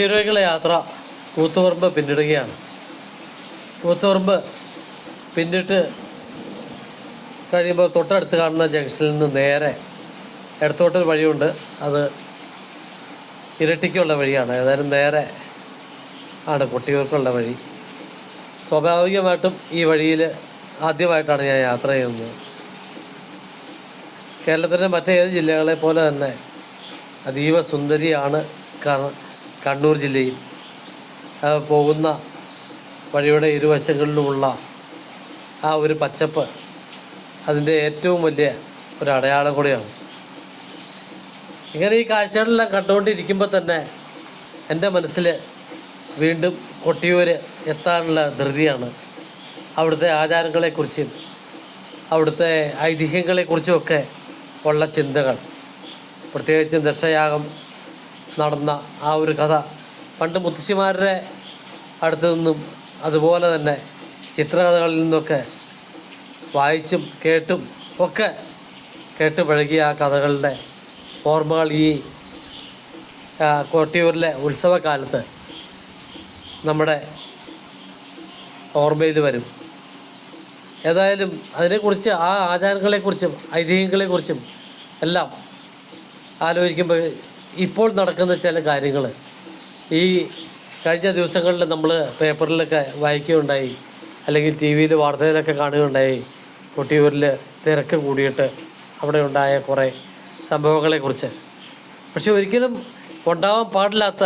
കൊട്ടിയൂരേക്കുള്ള യാത്ര കൂത്തുപറമ്പ് പിന്നിടുകയാണ്. കൂത്തുപറമ്പ് പിന്നിട്ട് കഴിയുമ്പോൾ തൊട്ടടുത്ത് കാണുന്ന ജംഗ്ഷനിൽ നിന്ന് നേരെ ഇടത്തോട്ടൊരു വഴിയുണ്ട്. അത് ഇരട്ടിക്കുള്ള വഴിയാണ്. ഏതായാലും നേരെ ആണ് കൊട്ടിയൂർക്കുള്ള വഴി. സ്വാഭാവികമായിട്ടും ഈ വഴിയിൽ ആദ്യമായിട്ടാണ് ഞാൻ യാത്ര ചെയ്യുന്നത്. കേരളത്തിൻ്റെ മറ്റേത് ജില്ലകളെ പോലെ തന്നെ അതീവ സുന്ദരിയാണ് കണ്ണൂർ ജില്ലയും. പോകുന്ന വഴിയുടെ ഇരുവശങ്ങളിലുമുള്ള ആ ഒരു പച്ചപ്പ് അതിൻ്റെ ഏറ്റവും വലിയ ഒരു അടയാളം കൂടിയാണ്. ഇങ്ങനെ ഈ കാഴ്ചകളെല്ലാം കണ്ടുകൊണ്ടിരിക്കുമ്പോൾ തന്നെ എൻ്റെ മനസ്സിൽ വീണ്ടും കൊട്ടിയൂർ എത്താനുള്ള ധൃതിയാണ്. അവിടുത്തെ ആചാരങ്ങളെക്കുറിച്ചും അവിടുത്തെ ഐതിഹ്യങ്ങളെക്കുറിച്ചുമൊക്കെ ഉള്ള ചിന്തകൾ, പ്രത്യേകിച്ചും ദക്ഷയാഗം നടന്ന ആ ഒരു കഥ പണ്ട് മുത്തശ്ശിമാരുടെ അടുത്തു നിന്നും അതുപോലെ തന്നെ ചിത്രകഥകളിൽ നിന്നൊക്കെ വായിച്ചും കേട്ടും ഒക്കെ കേട്ട് പഴകിയ ആ കഥകളുടെ ഓർമ്മകൾ ഈ കൊട്ടിയൂരിലെ ഉത്സവകാലത്ത് നമ്മുടെ ഓർമ്മയിൽ വരും. ഏതായാലും അതിനെക്കുറിച്ച്, ആ ആചാരങ്ങളെക്കുറിച്ചും ഐതിഹ്യങ്ങളെക്കുറിച്ചും എല്ലാം ആലോചിക്കുമ്പോൾ ഇപ്പോൾ നടക്കുന്ന ചില കാര്യങ്ങൾ ഈ കഴിഞ്ഞ ദിവസങ്ങളിൽ നമ്മൾ പേപ്പറിലൊക്കെ വായിക്കുകയുണ്ടായി, അല്ലെങ്കിൽ ടി വിയിൽ വാർത്തയിലൊക്കെ കാണുകയുണ്ടായി. കൊട്ടിയൂരിൽ തിരക്ക് കൂടിയിട്ട് അവിടെ ഉണ്ടായ കുറേ സംഭവങ്ങളെക്കുറിച്ച്. പക്ഷെ ഒരിക്കലും ഉണ്ടാവാൻ പാടില്ലാത്ത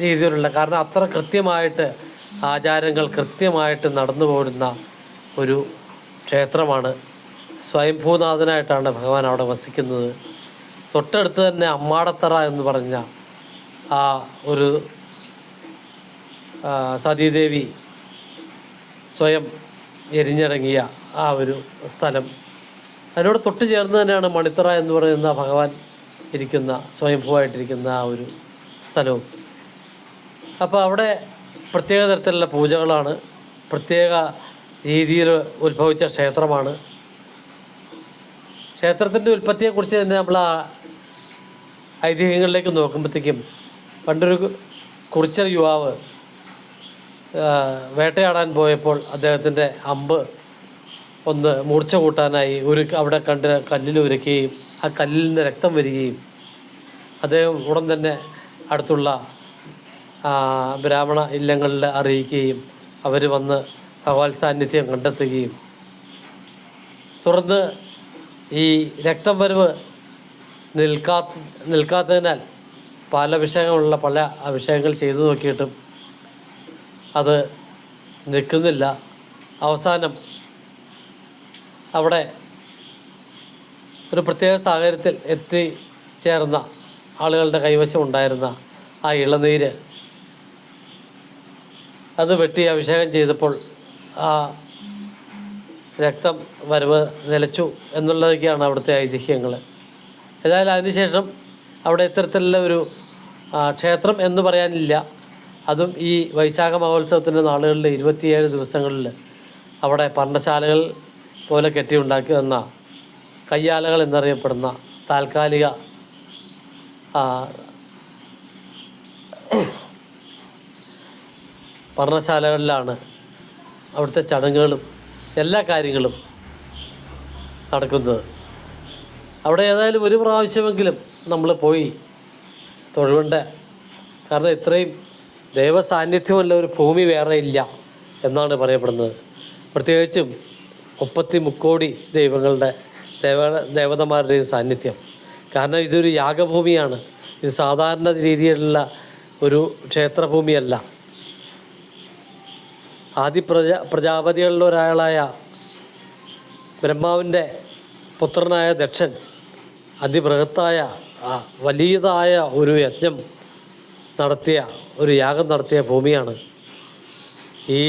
രീതിയിലുള്ള, കാരണം അത്ര കൃത്യമായിട്ട് ആചാരങ്ങൾ കൃത്യമായിട്ട് നടന്നു പോരുന്ന ഒരു ക്ഷേത്രമാണ്. സ്വയംഭൂനാഥനായിട്ടാണ് ഭഗവാൻ അവിടെ വസിക്കുന്നത്. തൊട്ടടുത്ത് തന്നെ അമ്മാടത്തറ എന്ന് പറഞ്ഞ ആ ഒരു സതീദേവി സ്വയം എരിഞ്ഞിറങ്ങിയ ആ ഒരു സ്ഥലം, അതിനോട് തൊട്ട് ചേർന്ന് തന്നെയാണ് മണിത്തറ എന്ന് പറയുന്ന ഭഗവാൻ ഇരിക്കുന്ന, സ്വയംഭൂവായിട്ടിരിക്കുന്ന ആ ഒരു സ്ഥലവും. അപ്പോൾ അവിടെ പ്രത്യേക തരത്തിലുള്ള പൂജകളാണ്, പ്രത്യേക രീതിയിൽ ഉത്ഭവിച്ച ക്ഷേത്രമാണ്. ക്ഷേത്രത്തിൻ്റെ ഉൽപ്പത്തിയെക്കുറിച്ച് തന്നെ നമ്മൾ ആ ഐതിഹ്യങ്ങളിലേക്ക് നോക്കുമ്പോഴത്തേക്കും പണ്ടൊരു കുറിച്ചർ യുവാവ് വേട്ടയാടാൻ പോയപ്പോൾ അദ്ദേഹത്തിൻ്റെ അമ്പ് ഒന്ന് മൂർച്ച കൂട്ടാനായി അവിടെ കണ്ട് കല്ലിൽ ഉരയ്ക്കുകയും ആ കല്ലിൽ നിന്ന് രക്തം വരികയും അദ്ദേഹം ഉടൻ തന്നെ അടുത്തുള്ള ബ്രാഹ്മണ ഇല്ലങ്ങളിൽ അറിയിക്കുകയും അവർ വന്ന് ഭഗവത് സാന്നിധ്യം കണ്ടെത്തുകയും തുടർന്ന് ഈ രക്തം വരവ് നിൽക്കാത്തതിനാൽ പല അഭിഷേകങ്ങൾ ചെയ്തു നോക്കിയിട്ടും അത് നിൽക്കുന്നില്ല. അവസാനം അവിടെ ഒരു പ്രത്യേക സാഹചര്യത്തിൽ എത്തിച്ചേർന്ന ആളുകളുടെ കൈവശം ഉണ്ടായിരുന്ന ആ ഇളനീര് അത് വെട്ടി അഭിഷേകം ചെയ്തപ്പോൾ ആ രക്തം വരവ് നിലച്ചു എന്നുള്ളതൊക്കെയാണ് അവിടുത്തെ ഐതിഹ്യങ്ങൾ. ഏതായാലും അതിനുശേഷം അവിടെ ഇത്തരത്തിലുള്ള ഒരു ക്ഷേത്രം എന്ന് പറയാനില്ല. അതും ഈ വൈശാഖ മഹോത്സവത്തിൻ്റെ നാളുകളിൽ 27 ദിവസങ്ങളിൽ അവിടെ പർണ്ണശാലകൾ പോലെ കെട്ടിയുണ്ടാക്കി വന്ന കയ്യാലകൾ എന്നറിയപ്പെടുന്ന താൽക്കാലിക പർണ്ണശാലകളിലാണ് അവിടുത്തെ ചടങ്ങുകളും എല്ലാ കാര്യങ്ങളും നടക്കുന്നത്. അവിടെ ഏതായാലും ഒരു പ്രാവശ്യമെങ്കിലും നമ്മൾ പോയി തൊഴുവേണ്ട, കാരണം ഇത്രയും ദൈവസാന്നിധ്യമുള്ള ഒരു ഭൂമി വേറെ ഇല്ല എന്നാണ് പറയപ്പെടുന്നത്. പ്രത്യേകിച്ചും 33 കോടി ദേവതമാരുടെയും സാന്നിധ്യം. കാരണം ഇതൊരു യാഗഭൂമിയാണ്. ഇത് സാധാരണ രീതിയിലുള്ള ഒരു ക്ഷേത്രഭൂമിയല്ല. പ്രജാപതികളിൽ ഒരാളായ ബ്രഹ്മാവിൻ്റെ പുത്രനായ ദക്ഷൻ അതിബൃഹത്തായ വലിയതായ ഒരു യജ്ഞം നടത്തിയ, ഒരു യാഗം നടത്തിയ ഭൂമിയാണ്. ഈ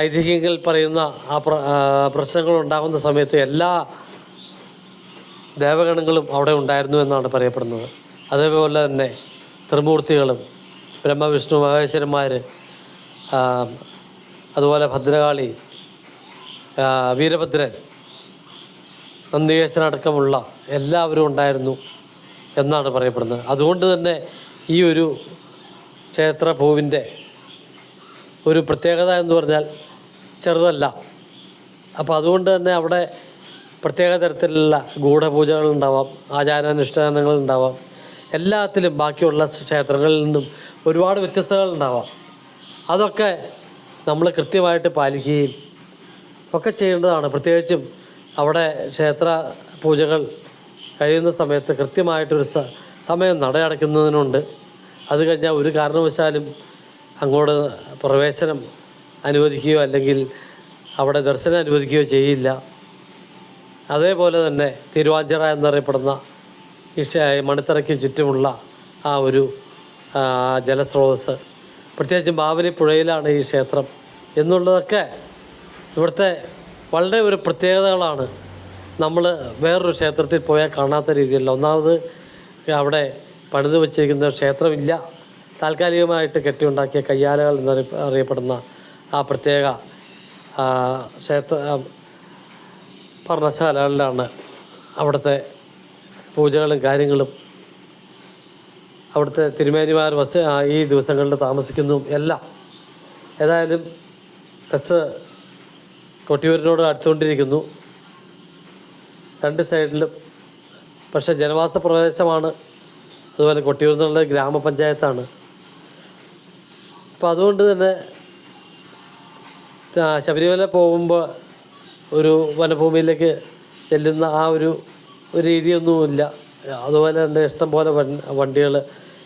ഐതിഹ്യങ്ങൾ പറയുന്ന ആ പ്രശ്നങ്ങളുണ്ടാകുന്ന സമയത്ത് എല്ലാ ദേവഗണങ്ങളും അവിടെ ഉണ്ടായിരുന്നു എന്നാണ് പറയപ്പെടുന്നത്. അതേപോലെ തന്നെ ത്രിമൂർത്തികളും ബ്രഹ്മ വിഷ്ണു മഹേശ്വരന്മാർ, അതുപോലെ ഭദ്രകാളി, വീരഭദ്രൻ, നന്ദികേശനടക്കമുള്ള എല്ലാവരും ഉണ്ടായിരുന്നു എന്നാണ് പറയപ്പെടുന്നത്. അതുകൊണ്ട് തന്നെ ഈ ഒരു ക്ഷേത്രഭൂവിൻ്റെ ഒരു പ്രത്യേകത എന്ന് പറഞ്ഞാൽ ചെറുതല്ല. അപ്പോൾ അതുകൊണ്ട് തന്നെ അവിടെ പ്രത്യേക തരത്തിലുള്ള ഗൂഢപൂജകളുണ്ടാവാം, ആചാരാനുഷ്ഠാനങ്ങളുണ്ടാവാം. എല്ലാത്തിലും ബാക്കിയുള്ള ക്ഷേത്രങ്ങളിൽ നിന്നും ഒരുപാട് വ്യത്യസ്തതകളുണ്ടാവാം. അതൊക്കെ നമ്മൾ കൃത്യമായിട്ട് പാലിക്കുകയും ഒക്കെ ചെയ്യേണ്ടതാണ്. പ്രത്യേകിച്ചും അവിടെ ക്ഷേത്ര പൂജകൾ കഴിയുന്ന സമയത്ത് കൃത്യമായിട്ടൊരു സമയം നടയടയ്ക്കുന്നതിനുണ്ട്. അത് കഴിഞ്ഞാൽ ഒരു കാരണവശാലും അങ്ങോട്ട് പ്രവേശനം അനുവദിക്കുകയോ അല്ലെങ്കിൽ അവിടെ ദർശനം അനുവദിക്കുകയോ ചെയ്യില്ല. അതേപോലെ തന്നെ തിരുവാഞ്ചിറ എന്നറിയപ്പെടുന്ന ഈ മണിത്തറയ്ക്ക് ചുറ്റുമുള്ള ആ ഒരു ജലസ്രോതസ്സ്, പ്രത്യേകിച്ചും ബാവലി പുഴയിലാണ് ഈ ക്ഷേത്രം എന്നുള്ളതൊക്കെ ഇവിടുത്തെ വളരെ ഒരു പ്രത്യേകതകളാണ്. നമ്മൾ വേറൊരു ക്ഷേത്രത്തിൽ പോയാൽ കാണാത്ത രീതിയിലുള്ള, ഒന്നാമത് അവിടെ പണിത് വച്ചിരിക്കുന്ന ക്ഷേത്രമില്ല, താൽക്കാലികമായിട്ട് കെട്ടിയുണ്ടാക്കിയ കയ്യാലകൾ എന്നറിയപ്പെടുന്ന ആ പ്രത്യേക ക്ഷേത്ര പർണശാലകളിലാണ് അവിടുത്തെ പൂജകളും കാര്യങ്ങളും. അവിടുത്തെ തിരുമേനിമാർ ഈ ദിവസങ്ങളിൽ താമസിക്കുന്നതും എല്ലാം. ഏതായാലും ബസ് കൊട്ടിയൂരിനോട് അടുത്തുകൊണ്ടിരിക്കുന്നു, രണ്ട് സൈഡിലും. പക്ഷേ ജനവാസ പ്രദേശമാണ്. അതുപോലെ കൊട്ടിയൂർ എന്നുള്ള ഗ്രാമപഞ്ചായത്താണ്. അപ്പോൾ അതുകൊണ്ട് തന്നെ ശബരിമല പോകുമ്പോൾ ഒരു വനഭൂമിയിലേക്ക് ചെല്ലുന്ന ആ ഒരു രീതിയൊന്നുമില്ല. അതുപോലെ തന്നെ ഇഷ്ടം പോലെ വണ്ടികൾ,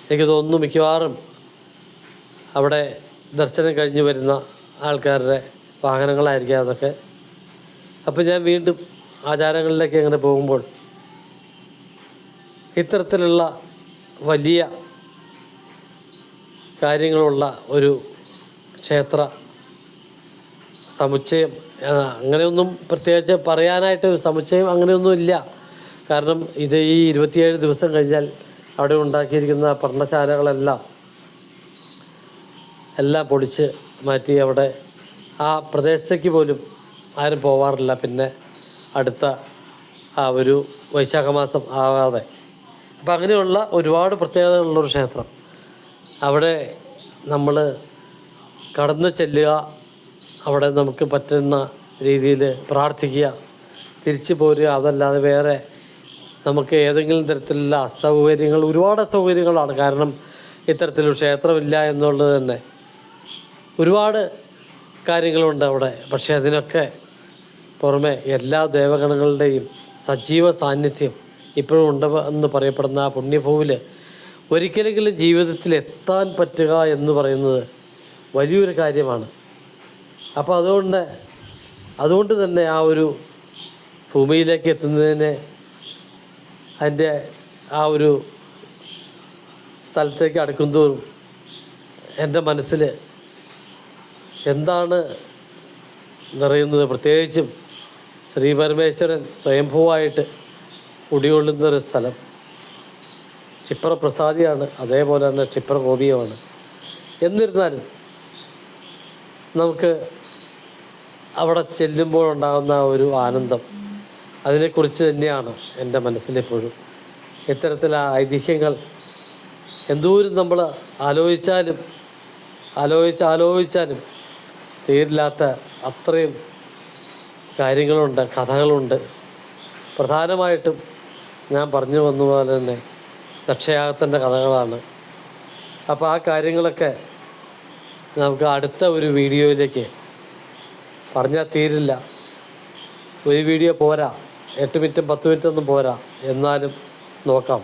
എനിക്ക് തോന്നുന്നു മിക്കവാറും അവിടെ ദർശനം കഴിഞ്ഞ് വരുന്ന ആൾക്കാരുടെ വാഹനങ്ങളായിരിക്കാം അതൊക്കെ. അപ്പോൾ ഞാൻ വീണ്ടും ആചാരങ്ങളിലേക്ക് അങ്ങനെ പോകുമ്പോൾ ഇത്തരത്തിലുള്ള വലിയ കാര്യങ്ങളുള്ള ഒരു ക്ഷേത്ര സമുച്ചയം, അങ്ങനെയൊന്നും പ്രത്യേകിച്ച് പറയാനായിട്ട് ഒരു സമുച്ചയം അങ്ങനെയൊന്നും ഇല്ല. കാരണം ഇത് ഈ 27 ദിവസം കഴിഞ്ഞാൽ അവിടെ ഉണ്ടാക്കിയിരിക്കുന്ന പർണശാലകളെല്ലാം പൊളിച്ച് മാറ്റി അവിടെ ആ പ്രദേശത്തേക്ക് പോലും ആരും പോവാറില്ല. പിന്നെ അടുത്ത ആ ഒരു വൈശാഖ മാസം ആവാതെ. അപ്പം അങ്ങനെയുള്ള ഒരുപാട് പ്രത്യേകതകളുള്ളൊരു ക്ഷേത്രം. അവിടെ നമ്മൾ കടന്ന് ചെല്ലുക, അവിടെ നമുക്ക് പറ്റുന്ന രീതിയിൽ പ്രാർത്ഥിക്കുക, തിരിച്ചു പോരുക. അതല്ലാതെ വേറെ നമുക്ക് ഏതെങ്കിലും തരത്തിലുള്ള അസൗകര്യങ്ങൾ, ഒരുപാട് അസൗകര്യങ്ങളാണ്. കാരണം ഇത്തരത്തിലൊരു ക്ഷേത്രമില്ല എന്നുള്ളത് തന്നെ ഒരുപാട് കാര്യങ്ങളുണ്ട് അവിടെ. പക്ഷേ അതിനൊക്കെ പുറമെ എല്ലാ ദേവഗണങ്ങളുടെയും സജീവ സാന്നിധ്യം ഇപ്പോഴും ഉണ്ട് എന്ന് പറയപ്പെടുന്ന ആ പുണ്യഭൂവിൽ ഒരിക്കലെങ്കിലും ജീവിതത്തിൽ എത്താൻ പറ്റുക എന്ന് പറയുന്നത് വലിയൊരു കാര്യമാണ്. അപ്പോൾ അതുകൊണ്ട് തന്നെ ആ ഒരു ഭൂമിയിലേക്ക് എത്തുന്നതിന്, അതിൻ്റെ ആ ഒരു സ്ഥലത്തേക്ക് അടുക്കുന്തോറും എൻ്റെ മനസ്സിൽ എന്താണ് നിറയുന്നത്? പ്രത്യേകിച്ചും ശ്രീ പരമേശ്വരൻ സ്വയംഭൂവായിട്ട് കുടികൊള്ളുന്നൊരു സ്ഥലം ക്ഷിപ്രപ്രസാദിയാണ്, അതേപോലെ തന്നെ ക്ഷിപ്രകോപിയുമാണ്. എന്നിരുന്നാലും നമുക്ക് അവിടെ ചെല്ലുമ്പോഴുണ്ടാകുന്ന ഒരു ആനന്ദം, അതിനെക്കുറിച്ച് തന്നെയാണ് എൻ്റെ മനസ്സിലെപ്പോഴും. ഇത്തരത്തിലുള്ള ഐതിഹ്യങ്ങൾ എന്തോരം നമ്മൾ ആലോചിച്ചാലും തീരില്ലാത്ത അത്രയും കാര്യങ്ങളുണ്ട്, കഥകളുണ്ട്. പ്രധാനമായിട്ടും ഞാൻ പറഞ്ഞു വന്ന പോലെ തന്നെ ദക്ഷയാഗത്തിൻ്റെ കഥകളാണ്. അപ്പോൾ ആ കാര്യങ്ങളൊക്കെ നമുക്ക് അടുത്ത ഒരു വീഡിയോയിലേക്ക് പറഞ്ഞാൽ തീരില്ല. ഒരു വീഡിയോ പോരാ, 8 മിനിറ്റും 10 മിനിറ്റൊന്നും പോരാ. എന്നാലും നോക്കാം.